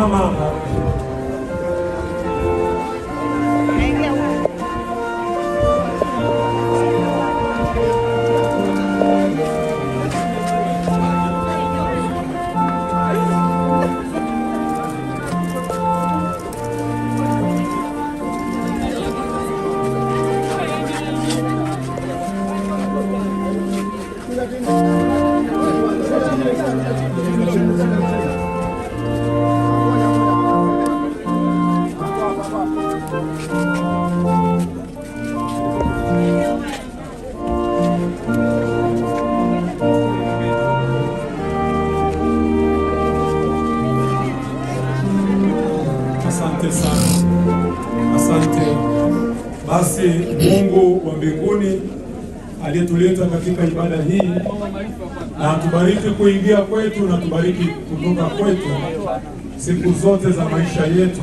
mama. Asante sana, asante. Basi Mungu wa mbinguni aliyetuleta katika ibada hii, na tubariki kuingia kwetu na tubariki kutoka kwetu siku zote za maisha yetu.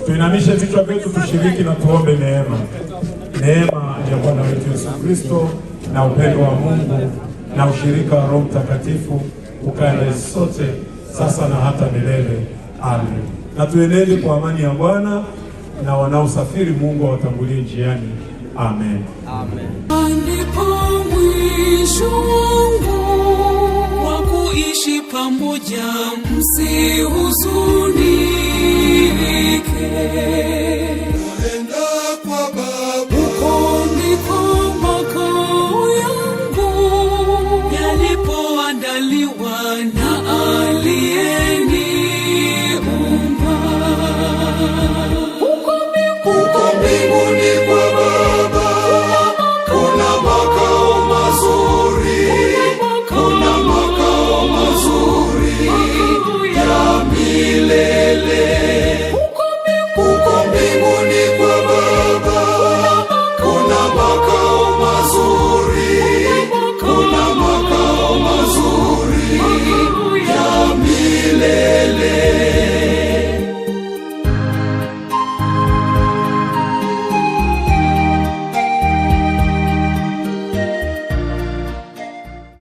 Tuinamishe vichwa vyetu, tushiriki na tuombe neema. Neema ya Bwana wetu Yesu Kristo na upendo wa Mungu na ushirika wa Roho Mtakatifu ukae na sote sasa na hata milele. Amen. Na tuenende kwa amani ya Bwana, na wanaosafiri Mungu awatangulie njiani. Amen. Amen. Ndipo mwisho wangu wa kuishi pamoja, msihuzunike.